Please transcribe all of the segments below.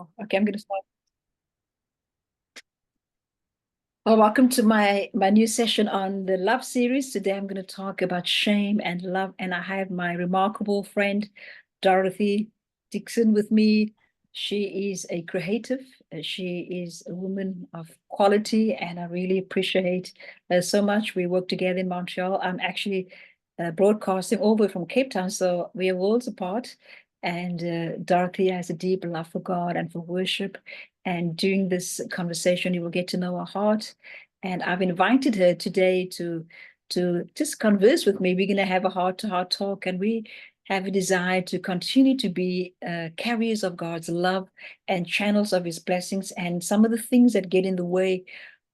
Okay, I'm going to start. Well, welcome to my new session on the love series. Today I'm going to talk about shame and love, and I have my remarkable friend Dorothy Dixon with me. She is a creative. She is a woman of quality, and I really appreciate her so much. We work together in Montreal. I'm actually broadcasting over from Cape Town, so we are worlds apart. And Dorothy has a deep love for God and for worship. And during this conversation, you will get to know her heart. And I've invited her today to just converse with me. We're going to have a heart-to-heart talk, and we have a desire to continue to be carriers of God's love and channels of His blessings. And some of the things that get in the way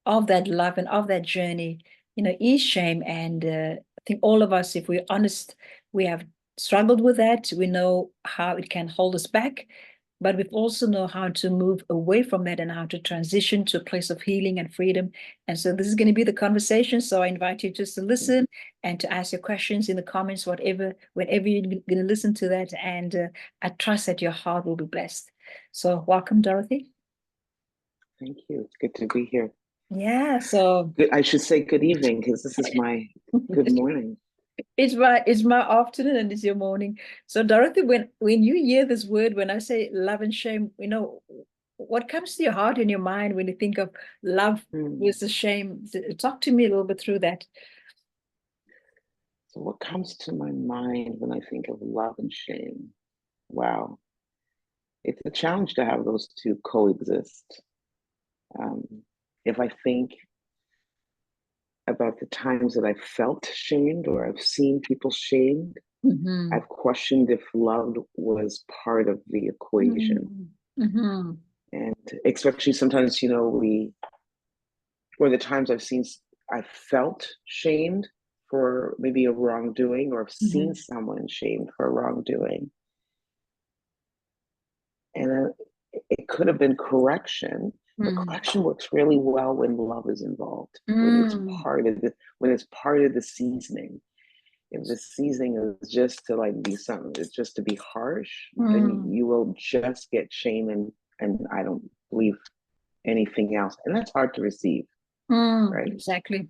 of that love and of that journey, is shame. And I think all of us, if we're honest, we have struggled with that. We know how it can hold us back, but we also know how to move away from that and how to transition to a place of healing and freedom. And so this is going to be the conversation. So I invite you just to listen and to ask your questions in the comments, whenever you're going to listen to that. And I trust that your heart will be blessed. So welcome, Dorothy. Thank you. It's good to be here. Yeah, so I should say good evening because this is my good morning. It's my afternoon and it's your morning. So Dorothy, when you hear this word, when I say love and shame, what comes to your heart and your mind when you think of love versus shame? Talk to me a little bit through that. So what comes to my mind when I think of love and shame? Wow. It's a challenge to have those two coexist. If I think about the times that I've felt shamed or I've seen people shamed, I've questioned if love was part of the equation. And especially sometimes, or the times I felt shamed for maybe a wrongdoing or have seen someone shamed for a wrongdoing. And it could have been correction, but correction works really well when love is involved, when it's part of the seasoning. If the seasoning is just to be something, it's just to be harsh, then you will just get shame and I don't believe anything else. And that's hard to receive. Right. Exactly.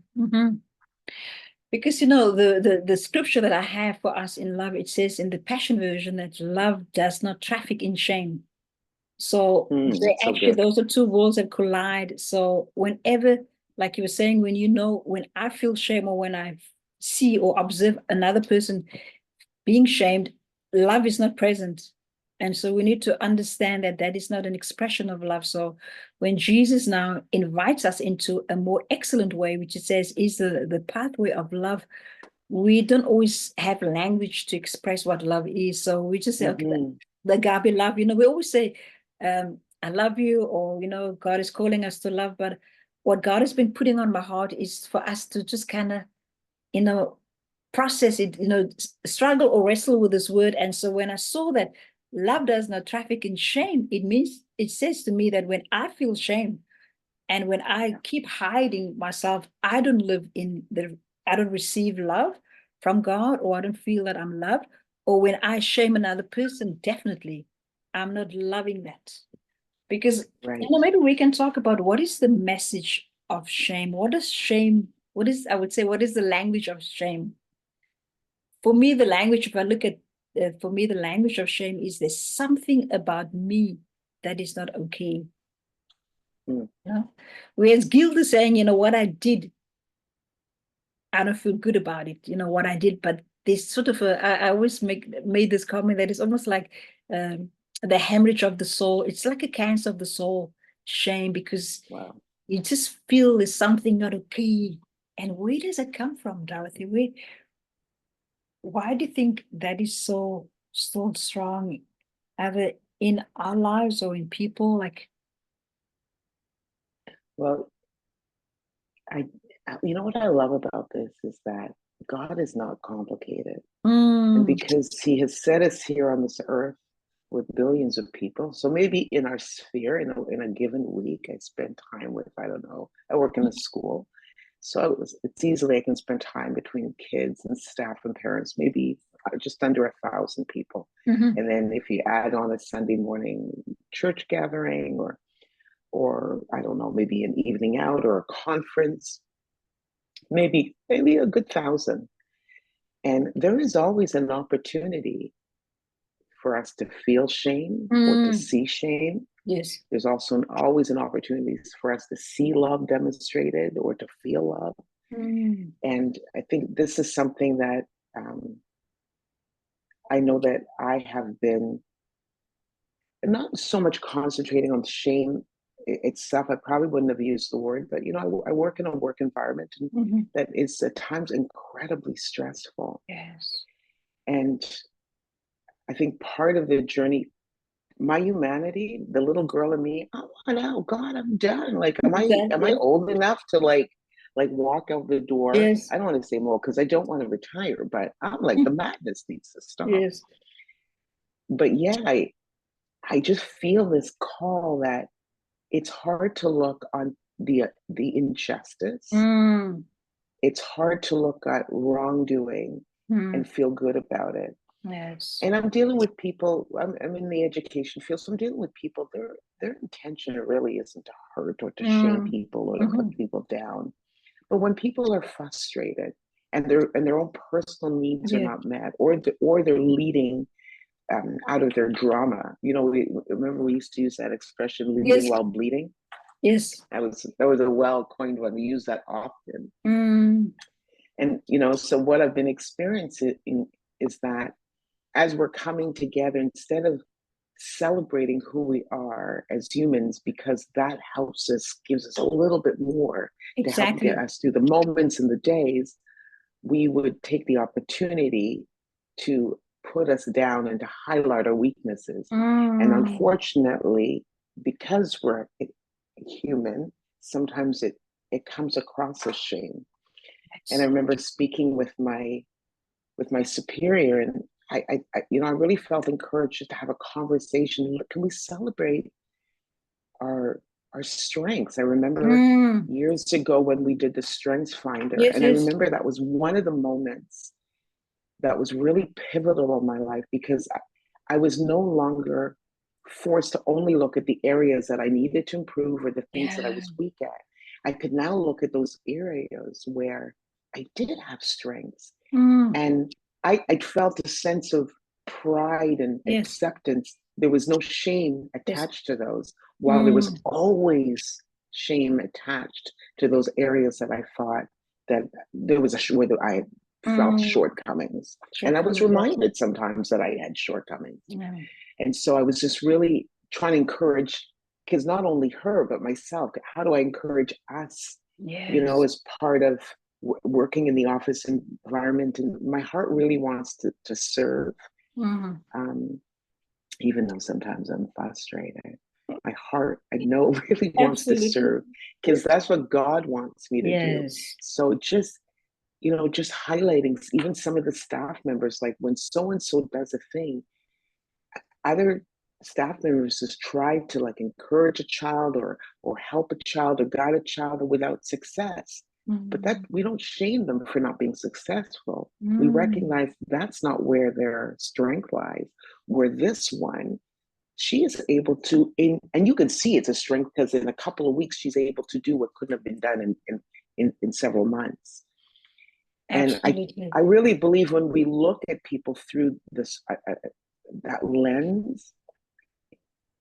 Because the scripture that I have for us in love, it says in the Passion Version that love does not traffic in shame. So those are two worlds that collide. So whenever, like you were saying, when I feel shame or when I see or observe another person being shamed, love is not present. And so we need to understand that that is not an expression of love. So when Jesus now invites us into a more excellent way, which it says is the pathway of love, we don't always have language to express what love is. So we just say, okay, the agape love, we always say, I love you, or, God is calling us to love. But what God has been putting on my heart is for us to just kind of, process it, struggle or wrestle with this word. And so when I saw that love does not traffic in shame, it says to me that when I feel shame and when I keep hiding myself, I don't receive love from God, or I don't feel that I'm loved. Or when I shame another person, definitely I'm not loving that. Because maybe we can talk about what is the message of shame. What is the language of shame? For me, the language, if I look at, for me, the language of shame is there's something about me that is not okay. Whereas guilt is saying, what I did, I don't feel good about it, what I did. But this sort of, I always made this comment that it's almost like the hemorrhage of the soul. It's like a cancer of the soul, shame, because you just feel there's something not okay. And where does it come from, Dorothy? Why do you think that is so strong, either in our lives or in people? Well, what I love about this is that God is not complicated. And because He has set us here on this earth with billions of people, so maybe in our sphere, in a given week, I spend time with, I don't know, I work in a school. So it's easily I can spend time between kids and staff and parents, maybe just under 1,000 people. Mhm. And then if you add on a Sunday morning church gathering, or I don't know, maybe an evening out or a conference, maybe a good 1,000. And there is always an opportunity for us to feel shame or to see shame. Yes. There's also always an opportunity for us to see love demonstrated or to feel love. And I think this is something that I know that I have been not so much concentrating on shame itself. I probably wouldn't have used the word, but I work in a work environment that is at times incredibly stressful. Yes. And I think part of the journey, my humanity, the little girl in me, I want out. God, I'm done. Like, am I old enough to like walk out the door? Yes. I don't want to say more because I don't want to retire, but I'm like, the madness needs to stop. Yes. But yeah, I just feel this call that it's hard to look on the injustice. It's hard to look at wrongdoing and feel good about it. Yes. And I'm dealing with people. I'm in the education field, so I'm dealing with people. Their intention really isn't to hurt or to shame people or to put people down. But when people are frustrated and their own personal needs are not met, or they're leading out of their drama. Remember we used to use that expression, leading while bleeding. Yes. That was a well-coined one. We use that often. And so what I've been experiencing is that as we're coming together, instead of celebrating who we are as humans, because that gives us a little bit more to help get us through the moments and the days, we would take the opportunity to put us down and to highlight our weaknesses. And unfortunately, because we're human, sometimes it comes across as shame. And I remember speaking with my superior, and I really felt encouraged to have a conversation. Can we celebrate our strengths? I remember years ago when we did the Strengths Finder, and I remember that was one of the moments that was really pivotal in my life, because I was no longer forced to only look at the areas that I needed to improve or the things that I was weak at. I could now look at those areas where I did have strengths. And I felt a sense of pride and acceptance. There was no shame attached to those, while there was always shame attached to those areas that I thought that there was where I felt shortcomings. And I was reminded sometimes that I had shortcomings. And so I was just really trying to encourage, because not only her, but myself, how do I encourage us, as part of working in the office environment? And my heart really wants to serve, even though sometimes I'm frustrated. My heart, I know, really wants to serve, because that's what God wants me to do. So just highlighting even some of the staff members, like when so-and-so does a thing, other staff members just try to encourage a child or help a child or guide a child without success. But that we don't shame them for not being successful. We recognize that's not where their strength lies. Where this one, she is able to, and you can see it's a strength, because in a couple of weeks she's able to do what couldn't have been done in several months. Absolutely. And I really believe when we look at people through this that lens,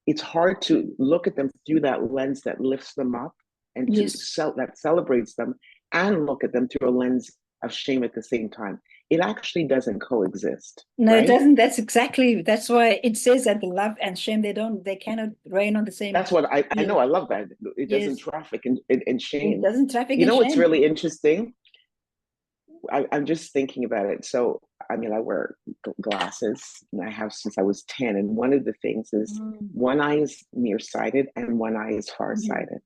it's hard to look at them through that lens that lifts them up and that celebrates them, and look at them through a lens of shame at the same time. It actually doesn't coexist. No, right? It doesn't. That's why it says that the love and shame, they cannot reign on the same. That's what I know. I love that. It doesn't traffic in shame. It doesn't traffic. What's really interesting? I'm just thinking about it. So, I wear glasses, and I have since I was 10. And one of the things is one eye is nearsighted and one eye is farsighted.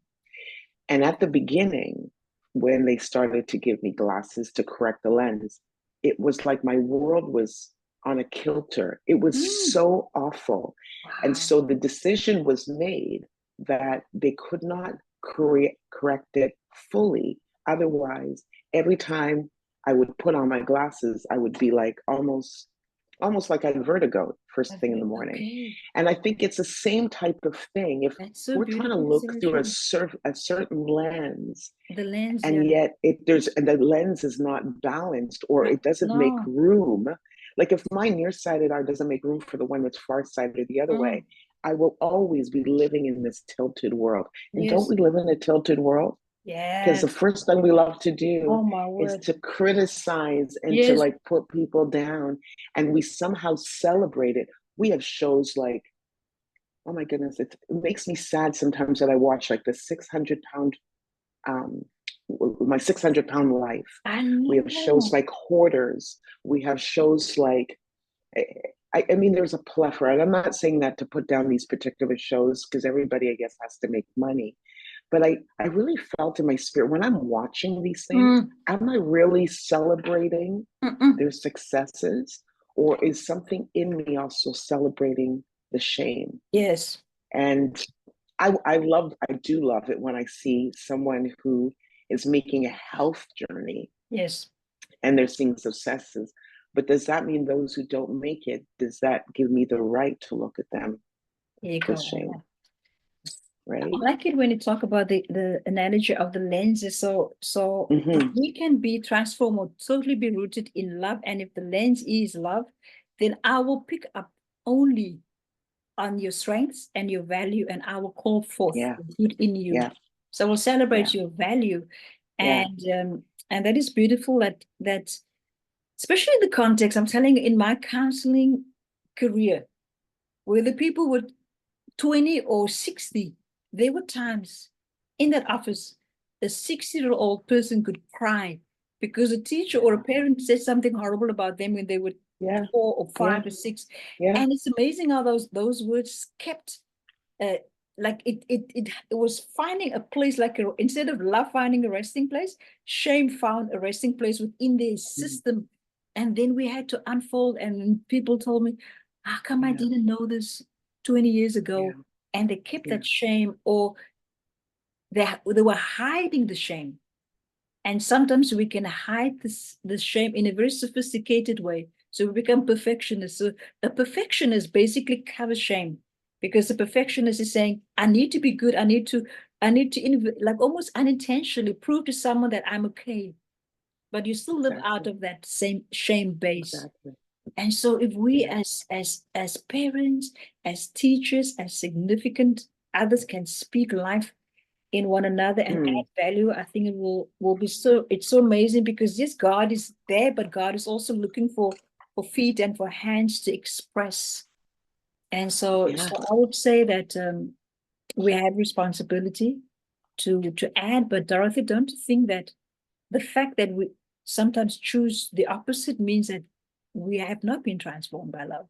And at the beginning, when they started to give me glasses to correct the lens, it was like my world was on a kilter. It was so awful. Wow. And so the decision was made that they could not correct it fully. Otherwise, every time I would put on my glasses, I would be almost almost like I had vertigo first thing in the morning. Okay. And I think it's the same type of thing. If That's so we're trying to beautiful, look through Sergio. a certain lens, The lens, yeah. and yet and the lens is not balanced, or it doesn't make No. room. Like if my nearsighted eye doesn't make room for the one that's farsighted the other way, I will always be living in this tilted world. And don't Yes. we live in a tilted world? Because the Yes. first thing we love to do Oh my is word. to criticize and to Yes. like put people down, and we somehow celebrate it. We have shows like, oh my goodness, it makes me sad sometimes that I watch like the 600-pound, um, my 600-pound life. I We have shows know. like Hoarders. We have shows like, I mean, there's a plethora. And I'm not saying that to put down these particular shows because everybody, I guess, has to make money. But I really felt in my spirit when I'm watching these things, Mm, am I really celebrating mm-mm. their successes? Or is something in me also celebrating the shame? Yes. And I do love it when I see someone who is making a health journey Yes. and they're seeing successes. But does that mean those who don't make it, does that give me the right to look at them Here you with shame? go. I Right? like it when you talk about the analogy of the lenses. So if Mm-hmm. we can be transformed or totally be rooted in love, and if the lens is love, then I will pick up only on your strengths and your value, and I will call forth Yeah. the good in you. Yeah. So we'll celebrate Yeah. your value, Yeah. and that is beautiful. That especially in the context, I'm telling you, in my counseling career, where the people were 20 or 60, there were times in that office a 60-year-old person could cry because a teacher or a parent said something horrible about them when they were Yeah. 4 or 5 Yeah. or 6. Yeah. And it's amazing how those words kept uh, like it was finding a place, like instead of love finding a resting place, shame found a resting place within their Mm. system. And then we had to unfold, and people told me, how come I Yeah. didn't know this 20 years Yeah. ago? And they kept Yeah. that shame, or they were hiding the shame. And sometimes we can hide this shame in a very sophisticated way. So we become perfectionists. So a perfectionist basically covers shame, because the perfectionist is saying, I need to be good. I need to like almost unintentionally prove to someone that I'm okay. But you still live out Exactly. of that same shame base. Exactly. And so if we Yeah. as parents, as teachers, as significant others can speak life in one another and Mm. add value, I think it will be so, it's so amazing, because yes, God is there, but God is also looking for feet and for hands to express. And so Yes. I would say that we have responsibility to add. But Dorothy, don't you think that the fact that we sometimes choose the opposite means that we have not been transformed by love?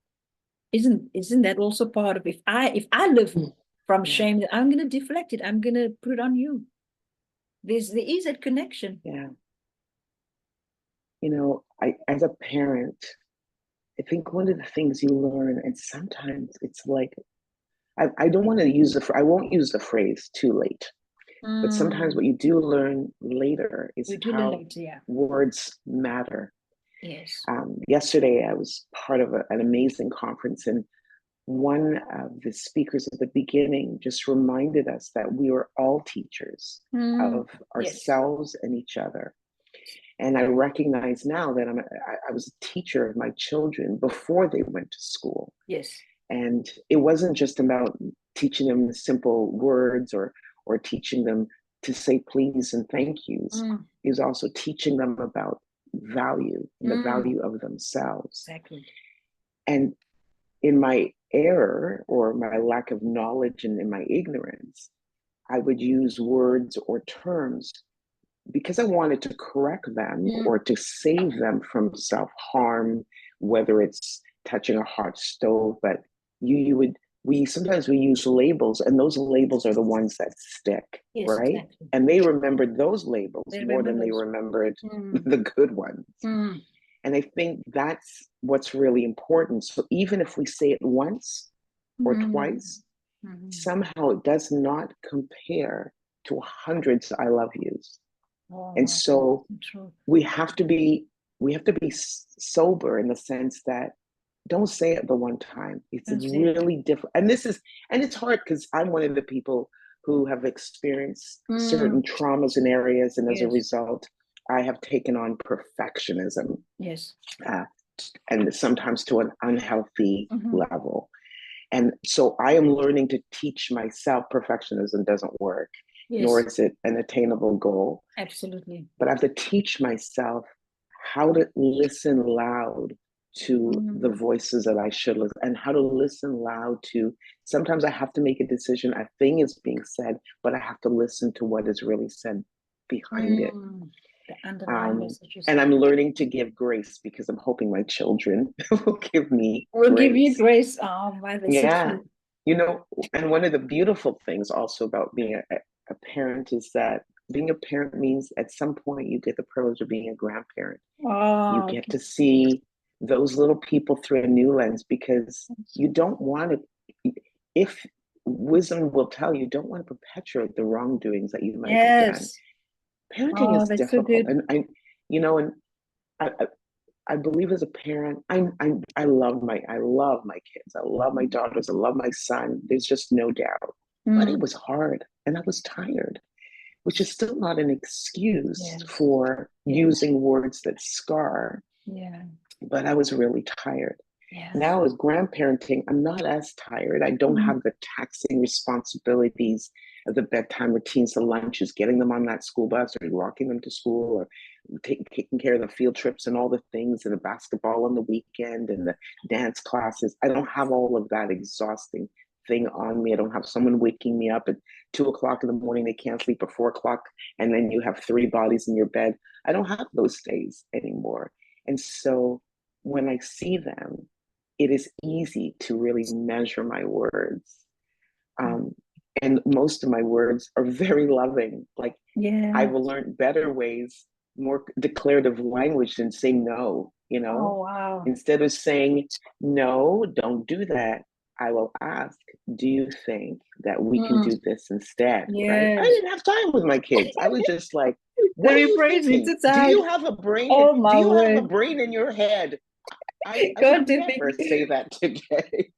Isn't that also part of, if I live Mm. from Yeah. shame, that I'm gonna deflect it, I'm gonna put it on you. There is that connection. Yeah. I, as a parent, I think one of the things you learn, and sometimes it's like, I don't want to use I won't use the phrase too late, but sometimes Mm, what you do learn later is we do how relate, yeah. words matter. Yes. Yesterday, I was part of an amazing conference, and one of the speakers at the beginning just reminded us that we are all teachers Mm, of yes. ourselves and each other. And I recognize now that I was a teacher of my children before they went to school. Yes. And it wasn't just about teaching them the simple words or teaching them to say please and thank yous. Mm, It was also teaching them about value and the mm, value of themselves. exactly. And in my error or my lack of knowledge and in my ignorance, I would use words or terms because I wanted to correct them Mm, or to save them from self harm, whether it's touching a hot stove. But you would, we sometimes we use labels, and those labels are the ones that stick, yes, right? exactly. And they remembered those labels They more remember than they those. remembered Mm, the good ones. mm, And I think that's what's really important. So even if we say it once or mm, twice, mm. somehow it does not compare to hundreds I love yous. And Oh, so true. we have to be sober in the sense that don't say it the one time. It's That's it. really different. And it's hard because I'm one of the people who have experienced certain traumas in areas. And as a Yes. result, I have taken on perfectionism, Yes. uh, and sometimes to an unhealthy level. And so I am learning to teach myself perfectionism doesn't work, nor Yes. is it an attainable goal. Absolutely. But I have to teach myself how to listen loud to the voices that I should listen, and how to listen loud to, sometimes I have to make a decision. A thing is being said, but I have to listen to what is really said behind it. The underlying messages. And I'm learning to give grace because I'm hoping my children will give me Will give you grace. grace. Oh, my, that's so Yeah. cute. You know, and one of the beautiful things also about being a parent is that being a parent means at some point you get the privilege of being a grandparent. You Oh, get to see those little people through a new lens, because you don't want to, if wisdom will tell you, don't want to perpetuate the wrongdoings that you might have done. yes. Parenting Oh, is that's so difficult. good. And I, I believe as a parent, I love my kids. I love my daughters. I love my son. There's just no doubt. But it was hard and I was tired, which is still not an excuse Yes. for using words that scar. Yeah. But I was really tired. Yeah. Now, as grandparenting, I'm not as tired. I don't have the taxing responsibilities of the bedtime routines, the lunches, getting them on that school bus, or walking them to school, or taking care of the field trips and all the things, and the basketball on the weekend and the dance classes. I don't have all of that exhausting thing on me. I don't have someone waking me up at 2 o'clock in the morning. They can't sleep at 4 o'clock, and then you have three bodies in your bed. I don't have those days anymore. And so when I see them, it is easy to really measure my words. And most of my words are very loving. Like, Yeah. I will learn better ways, more declarative language than say no, Oh, wow. Instead of saying, no, don't do that, I will ask, do you think that we can do this instead? Right? I Yes. didn't have time with my kids. I was just like, what are Very you praising thinking? to Do time. you have a brain? Oh, Do my you have a word. brain in your head? I God would to never think. say that today.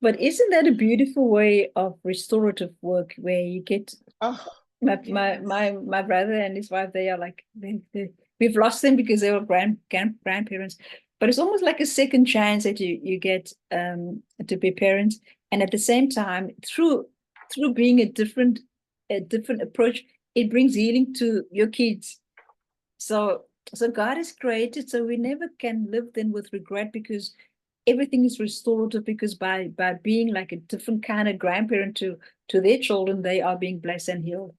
But isn't that a beautiful way of restorative work where you get Oh, my brother and his wife, they are like we've lost them because they were grandparents, but it's almost like a second chance that you get to be parents, and at the same time through being a different approach, it brings healing to your kids. So God is created, so we never can live then with regret, because everything is restorative, because by being like a different kind of grandparent to their children, they are being blessed and healed.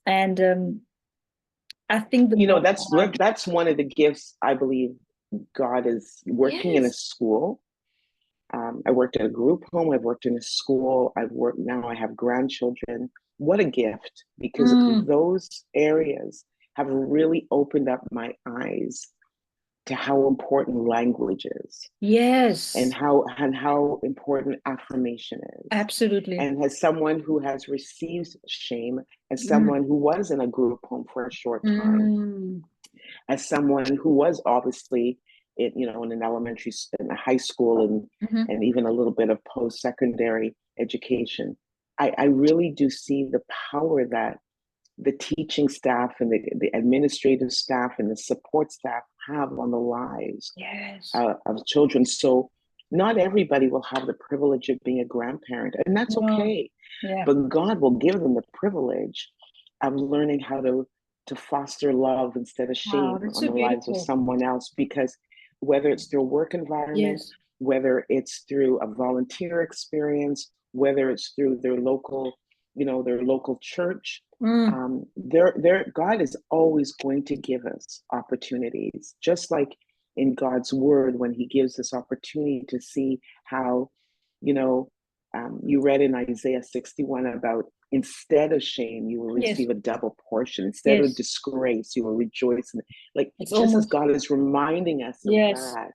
And I think the more that's one of the gifts I believe God is working in a yes, school. I worked at a group home. I've worked in a school. I've worked now. I have grandchildren. What a gift, because those areas have really opened up my eyes to how important language is, yes, and how important affirmation is. absolutely. And as someone who has received shame, as someone who was in a group home for a short time, as someone who was obviously in an elementary, in a high school, and even a little bit of post-secondary education, I really do see the power that the teaching staff and the administrative staff and the support staff have on the lives Yes. of children. So not everybody will have the privilege of being a grandparent, and that's okay. Yeah. But God will give them the privilege of learning how to foster love instead of shame That's on so the lives of beautiful. someone else. Because whether it's through a work environment, Yes. whether it's through a volunteer experience, whether it's through their local church, God is always going to give us opportunities, just like in God's word, when he gives us opportunity to see how, you read in Isaiah 61 about, instead of shame, you will receive a double portion. Instead of disgrace, you will rejoice. Like, it's just as almost God is reminding us of yes. that,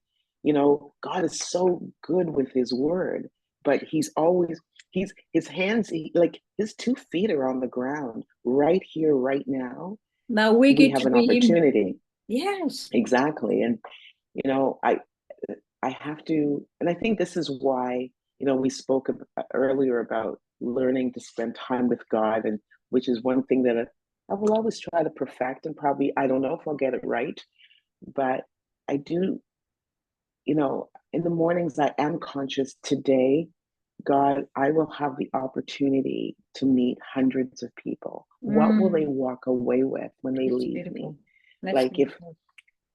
God is so good with his word, but he's always, his hands, like his 2 feet are on the ground right here, right now. Now we We get have to an be him. opportunity. Yes. Exactly. And, I I have to, and I think this is why, we spoke earlier about learning to spend time with God, and which is one thing that I will always try to perfect, and probably, I don't know if I'll get it right, but I do, in the mornings I am conscious today, God, I will have the opportunity to meet hundreds of people. What will they walk away with when they That's leave me? beautiful. That's Like beautiful.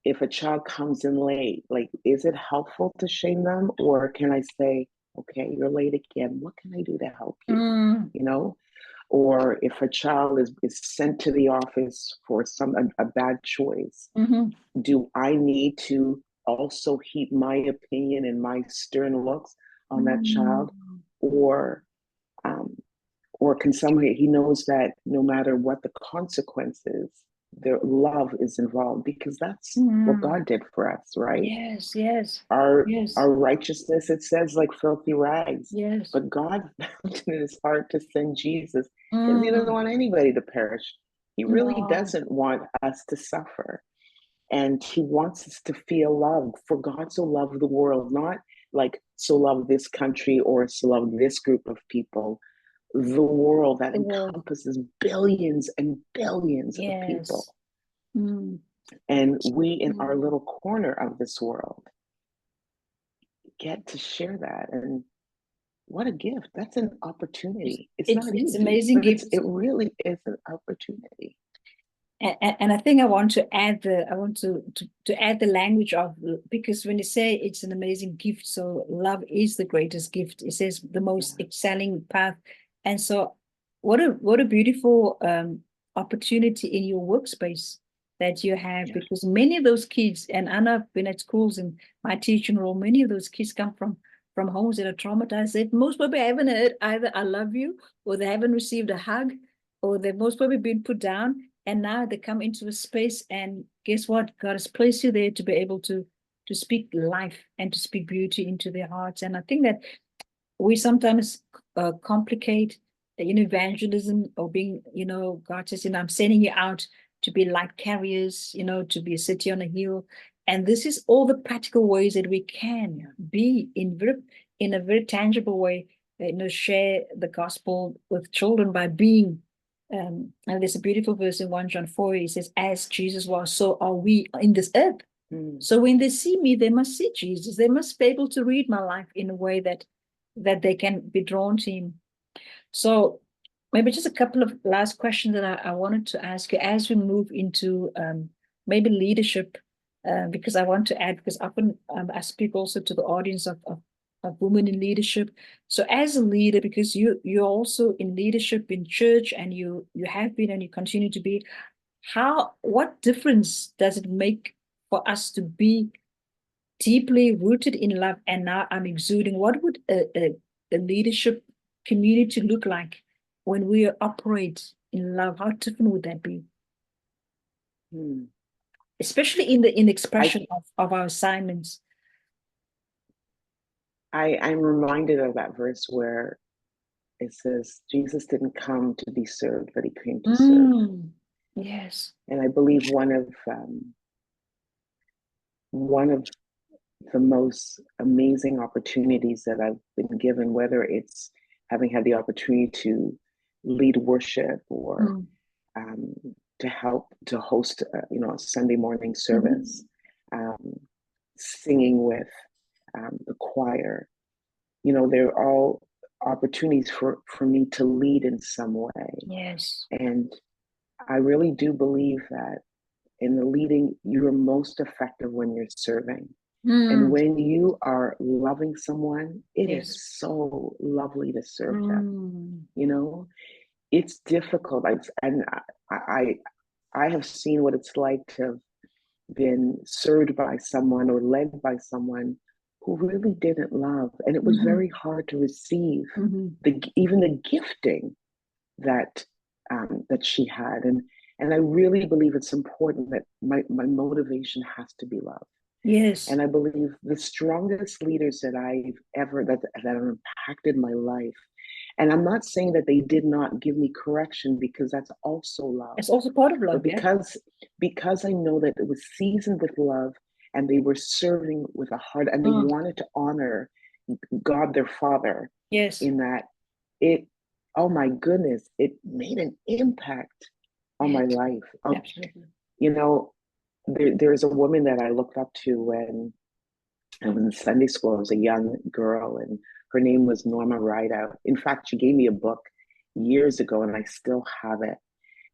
if a child comes in late, like, is it helpful to shame them, or can I say, okay, you're late again, what can I do to help you? Mm, you know or if a child is sent to the office for a bad choice, mhm. do I need to also heap my opinion and my stern looks on that Mm, child, or um, or can somebody, he knows that no matter what the consequences, their love is involved, because that's what mm. God did for us, right? Yes, yes, Our yes, righteousness, it says, like filthy rags, yes. but God found it in his heart to send Jesus because he doesn't Mm, want anybody to perish. He really no, doesn't want us to suffer, and he wants us to feel love. For God so loved the world, not like so loved this country or so loved this group of people, the world that the world. encompasses billions and billions of Yes. people. Mm, And we, in our mm. little corner of this world, get to share that. And what a gift. That's an opportunity. It's not It's easy, amazing but gift. it really is an opportunity. And I think I want to add to add the language of, because when you say it's an amazing gift, so love is the greatest gift. It says the most Yeah. excelling path. And so what a beautiful opportunity in your workspace that you have, Yeah. because many of those kids, and I know I've been at schools in my teaching role, many of those kids come from homes that are traumatized. They most probably haven't heard either "I love you," or they haven't received a hug, or they've most probably been put down, and now they come into a space, and guess what? God has placed you there to be able to speak life and to speak beauty into their hearts. And I think that we sometimes complicate evangelism, or being, God says, I'm sending you out to be light carriers, to be a city on a hill. And this is all the practical ways that we can be in a very tangible way, share the gospel with children by being. And there's a beautiful verse in 1 John 4. He says, as Jesus was, so are we in this earth. Mm. So when they see me, they must see Jesus. They must be able to read my life in a way that they can be drawn to him. So maybe just a couple of last questions that I wanted to ask you as we move into maybe leadership, because I want to add, because often I speak also to the audience of women in leadership. So as a leader, because you're also in leadership in church, and you have been and you continue to be, what difference does it make for us to be deeply rooted in love, and now I'm exuding? What would a leadership community look like when we operate in love? How different would that be? Mm. Especially in the I, expression of our assignments. I'm reminded of that verse where it says, Jesus didn't come to be served, but he came to serve. Mm, yes. And I believe one of the most amazing opportunities that I've been given, whether it's having had the opportunity to lead worship, or Mm, um, to help to host, a Sunday morning mhm. service, um, singing with the choir. They're all opportunities for me to lead in some way. Yes. And I really do believe that in the leading, you're most effective when you're serving. And Mm, when you are loving someone, it is yes. so lovely to serve them. Mm, You know, it's difficult. I, I have seen what it's like to have been served by someone or led by someone who really didn't love, and it was mhm, very hard to receive mhm. even the gifting that that she had. And I really believe it's important that my motivation has to be love. Yes. And I believe the strongest leaders that I've ever that have impacted my life. And I'm not saying that they did not give me correction, because that's also love. It's also part of But love, yeah. because I know that it was seasoned with love, and they were serving with a heart, and they Mm. wanted to honor God, their Father, Yes. in that it, oh my goodness, it made an impact on my life. Absolutely. You know, there's a woman that I looked up to when I was in Sunday school. I was a young girl, and her name was Norma Rideout. In fact, she gave me a book years ago, and I still have it.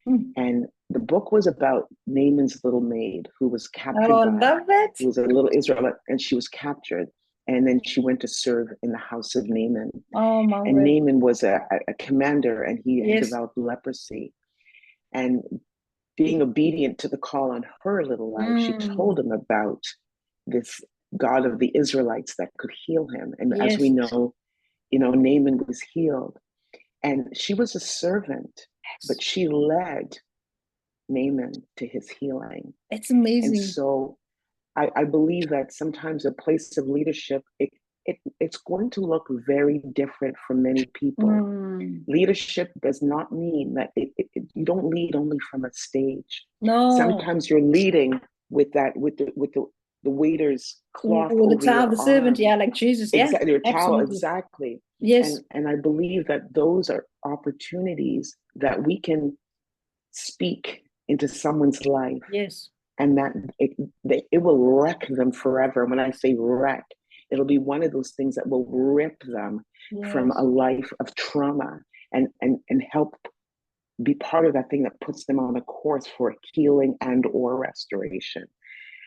Mm. And the book was about Naaman's little maid, who was captured Oh, I by, love it. who was a little Israelite, and she was captured. And then she went to serve in the house of Naaman. Oh, my And word. Naaman was a commander, and he had Yes. developed leprosy. And being obedient to the call on her little life, she told him about this God of the Israelites that could heal him. And as we know, Naaman was healed. And she was a servant, but she led Naaman to his healing. It's amazing. And so I believe that sometimes a place of leadership, it's going to look very different for many people. Leadership does not mean that you don't lead only from a stage. No. Sometimes you're leading with the waiter's cloth with over the towel, your the servant, arm. like Jesus. Exactly, your towel, Absolutely. exactly. Yes. And I believe that those are opportunities that we can speak into someone's life. Yes. And that it will wreck them forever. When I say wreck, it'll be one of those things that will rip them from a life of trauma and help be part of that thing that puts them on a course for healing and or restoration.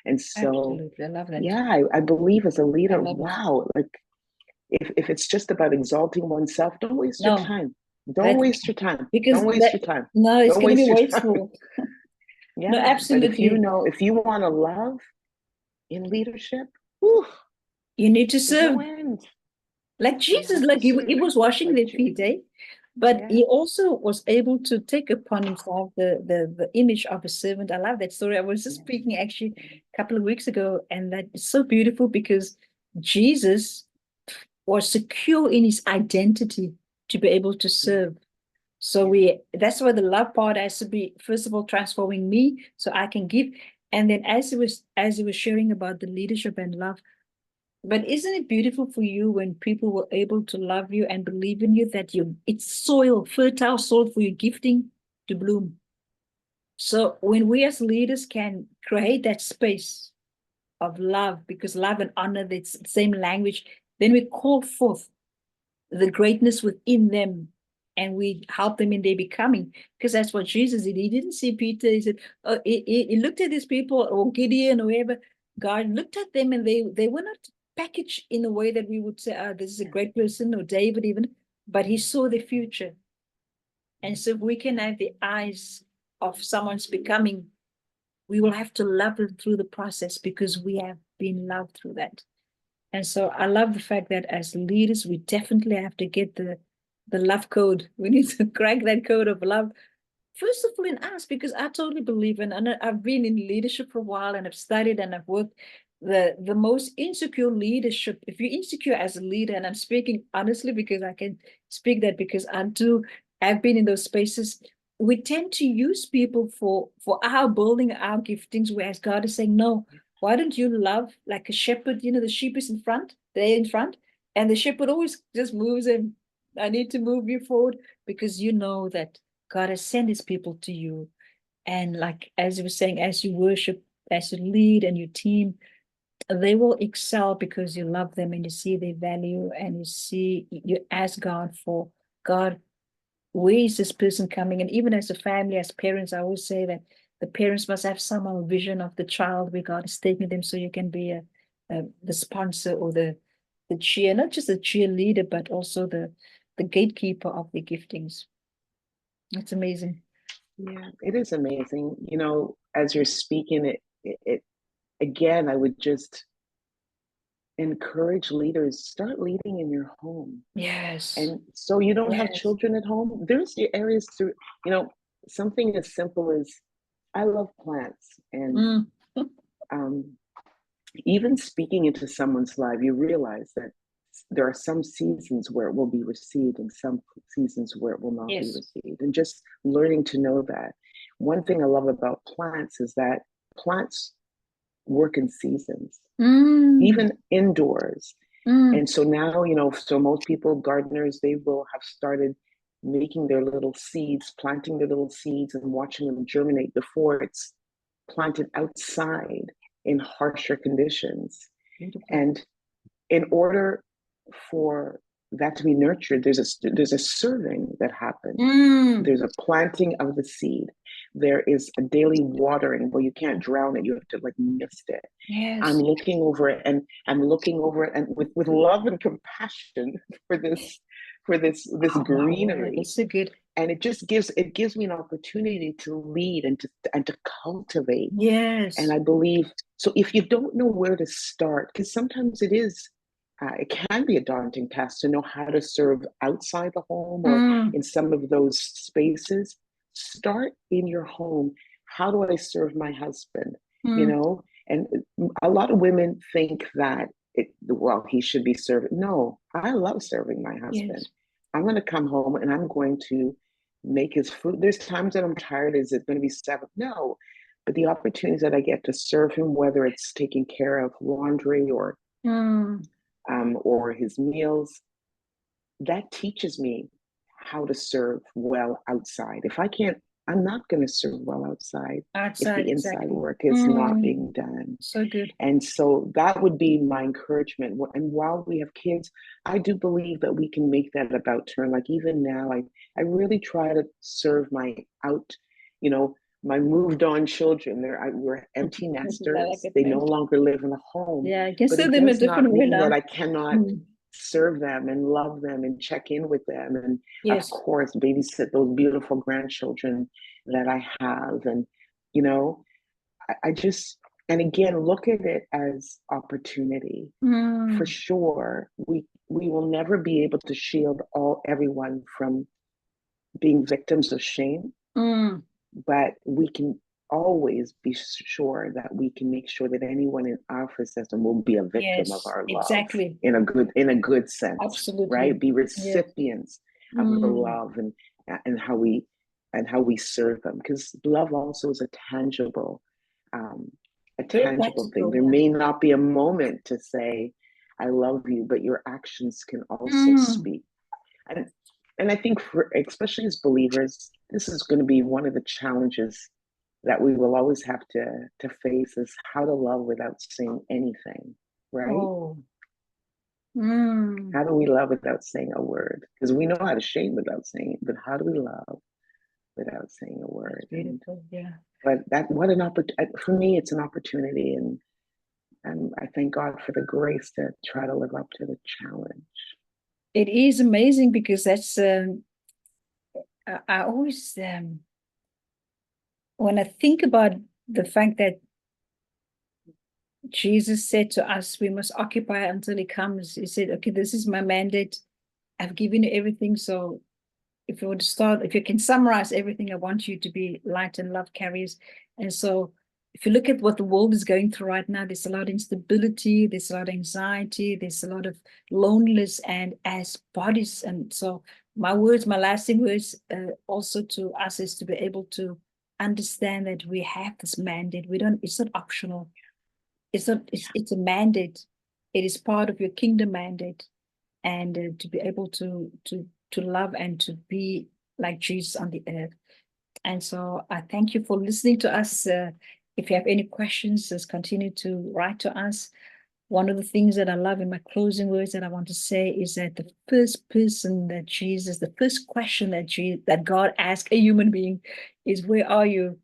And so, absolutely, I love that. Yeah, I believe as a leader, wow, like if it's just about exalting oneself, don't waste your time. Don't waste your time. Because don't waste your time. No, it's going to be wasteful. Yeah, no, absolutely. But if you want to love in leadership, whew, you need to serve. No like Jesus, like he was washing their feet, eh? But he also was able to take upon himself the image of a servant. I love that story. I was just speaking actually a couple of weeks ago, and that is so beautiful because Jesus was secure in his identity to be able to serve. So that's why the love part has to be, first of all, transforming me so I can give. And then as he was sharing about the leadership and love, but isn't it beautiful for you when people were able to love you and believe in you, that it's soil, fertile soil for your gifting to bloom. So when we as leaders can create that space of love, because love and honor, it's the same language, then we call forth the greatness within them, and we help them in their becoming, because that's what Jesus did. He didn't see Peter. He said, he looked at these people, or Gideon, or whoever. God looked at them, and they were not packaged in a way that we would say, oh, this is a great person, or David even, but he saw the future. And so if we can have the eyes of someone's becoming, we will have to love them through the process, because we have been loved through that. And so I love the fact that as leaders, we definitely have to get the love code. We need to crack that code of love, first of all, in us, because I totally believe in, and I've been in leadership for a while, and I've studied and I've worked. The most insecure leadership, if you're insecure as a leader, and I'm speaking honestly because I can speak that because I've been in those spaces, we tend to use people for our building, our giftings, whereas God is saying, no, why don't you love like a shepherd? The sheep is in front, they're in front, and the shepherd always just moves him. I need to move you forward, because you know that God has sent his people to you. And like, as you were saying, as you worship, as you lead and your team, they will excel because you love them and you see their value, and you ask God for, God, where is this person coming? And even as a family, as parents, I always say that the parents must have some vision of the child where God is taking them, so you can be the sponsor or the not just the cheerleader, but also the gatekeeper of the giftings. It's amazing. Yeah, it is amazing. As you're speaking, it again, I would just encourage leaders, start leading in your home. Yes. And so you don't have children at home. There's areas to, something as simple as, I love plants. And even speaking into someone's life, you realize that there are some seasons where it will be received and some seasons where it will not be received. And just learning to know that. One thing I love about plants is that plants work in seasons, Mm, even indoors. mm, And so now, you know, so most people, gardeners, they will have started making their little seeds, planting their little seeds and watching them germinate before it's planted outside in harsher conditions. beautiful. And in order for that to be nurtured, there's a serving that happens. Mm, There's a planting of the seed. There is a daily watering. Well, you can't drown it. You have to like mist it. I'm yes. looking over it, and I'm looking over it, and with love and compassion for this Oh, my word, greenery. that's so good. And it gives me an opportunity to lead and to cultivate. And Yes. I believe so. If you don't know where to start, because sometimes it can be a daunting task to know how to serve outside the home or Mm, in some of those spaces. Start in your home. How do I serve my husband? You mm, know, and a lot of women think that well, he should be serving. No, I love serving my husband. yes. I'm going to come home and I'm going to make his food. There's times that I'm tired. Is it going to be 7? No, but the opportunities that I get to serve him, whether it's taking care of laundry Mm, or his meals, that teaches me how to serve well outside. If I can't, I'm not going to serve well outside if outside, the inside exactly. work is not Mm, being done. so good. And so that would be my encouragement. And while we have kids, I do believe that we can make that about turn. Like even now, I really try to serve my out, you know, my moved on children. We're empty I like nesters. it, They no man. longer live in a home, Yeah, I can but see it them a does different not way mean that now. I cannot Mm, serve them and love them and check in with them. And of yes. course, babysit those beautiful grandchildren that I have. And, you know, I just, and again, look at it as opportunity. For Mm, sure, we will never be able to shield everyone from being victims of shame, mm, but we can always be sure that we can make sure that anyone in our system will be a victim of yes, our love exactly. in a good sense, right? Absolutely. Be Yes. recipients of the Mm, love and how we serve them, because love also is um, a very tangible thing. practical, There yeah. may not be a moment to say I love you, but your actions can also Mm, speak. And I think for especially as believers, this is going to be one of the challenges that we will always have to face, is how to love without saying anything, right? oh, mm, How do we love without saying a word? Because we know how to shame without saying it, but how do we love without saying a that's word? And beautiful, yeah. but that what an opportunity for me. It's an opportunity, and I thank God for the grace to try to live up to the challenge. It is amazing because that's, I always, when I think about the fact that Jesus said to us, we must occupy until he comes. He said, okay, this is my mandate. I've given you everything. So if you were to start, if you can summarize everything, I want you to be light and love carriers. And so if you look at what the world is going through right now, there's a lot of instability, there's a lot of anxiety, there's a lot of loneliness, and as bodies. And so my words, my lasting words also to us is to be able to understand that we have this mandate. We don't, it's not optional. It's not, it's a mandate. It is part of your kingdom mandate. And to be able to love and to be like Jesus on the earth. And so I thank you for listening to us. If you have any questions, just continue to write to us. One of the things that I love in my closing words that I want to say is that the first person that Jesus, the first question that God asked a human being is, "Where are you?"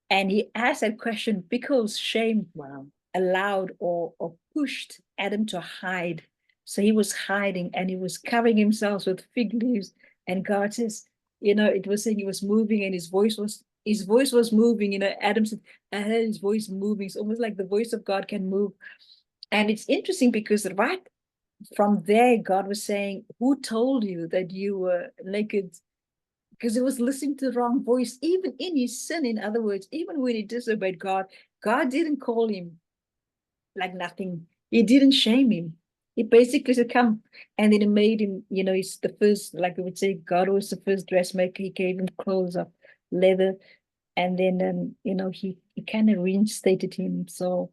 And he asked that question because shame Wow. allowed or pushed Adam to hide. So he was hiding and he was covering himself with fig leaves. And God says, it was saying he was moving and his voice was moving. Adam said, I heard his voice moving. It's almost like the voice of God can move. And it's interesting because right from there, God was saying, who told you that you were naked? Because he was listening to the wrong voice, even in his sin. In other words, even when he disobeyed God, God didn't call him like nothing. He didn't shame him. He basically said, come. And then he made him, he's the first, like we would say, God was the first dressmaker. He gave him clothes of leather. And then, he kind of reinstated him. So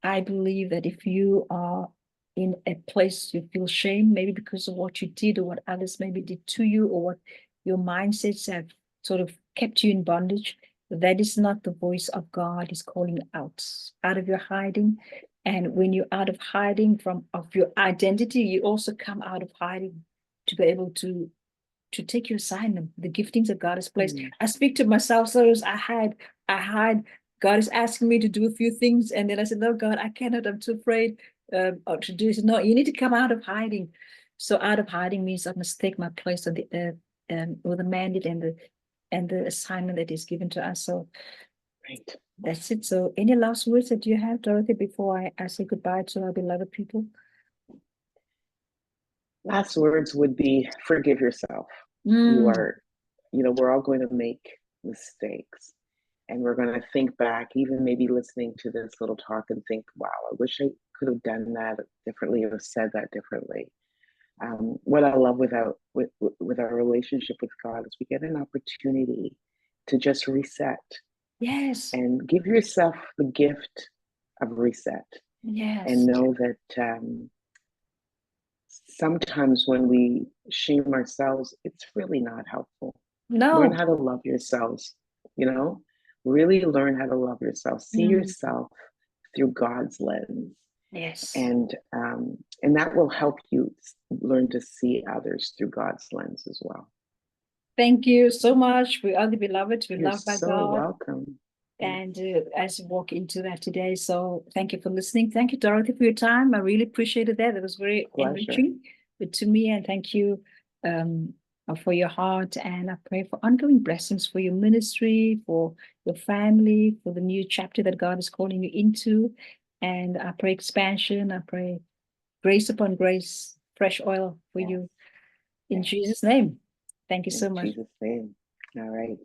I believe that if you are in a place you feel shame, maybe because of what you did or what others maybe did to you, or what your mindsets have sort of kept you in bondage, that is not the voice of God. Is calling out of your hiding. And when you're out of hiding from of your identity, you also come out of hiding to be able to take your assignment, the giftings that God has placed. I speak to myself, so as I hide. God is asking me to do a few things, and then I said, "No, God, I cannot. I'm too afraid to do this." No, you need to come out of hiding. So out of hiding means I must take my place on the earth, with the mandate and the assignment that is given to us. So Right. that's it. So any last words that you have, Dorothy, before I say goodbye to our beloved people? Last words would be forgive yourself. You are, we're all going to make mistakes. And we're going to think back, even maybe listening to this little talk, and think, wow, I wish I could have done that differently or said that differently. What I love with our relationship with God is we get an opportunity to just reset. Yes. And give yourself the gift of reset. Yes. And know that sometimes when we shame ourselves, it's really not helpful. No. Learn how to love yourselves, really learn how to love yourself. See yourself through God's lens. Yes. And that will help you learn to see others through God's lens as well. Thank you so much. We are the beloved. We're loved by so God. Welcome. And as we walk into that today, so thank you for listening. Thank you, Dorothy, for your time. I really appreciated that. That was very enriching to me. And thank you for your heart. And I pray for ongoing blessings for your ministry, for your family, for the new chapter that God is calling you into. And I pray expansion. I pray grace upon grace, fresh oil for you. In Jesus' name. Thank you so much. In Jesus' name. All right.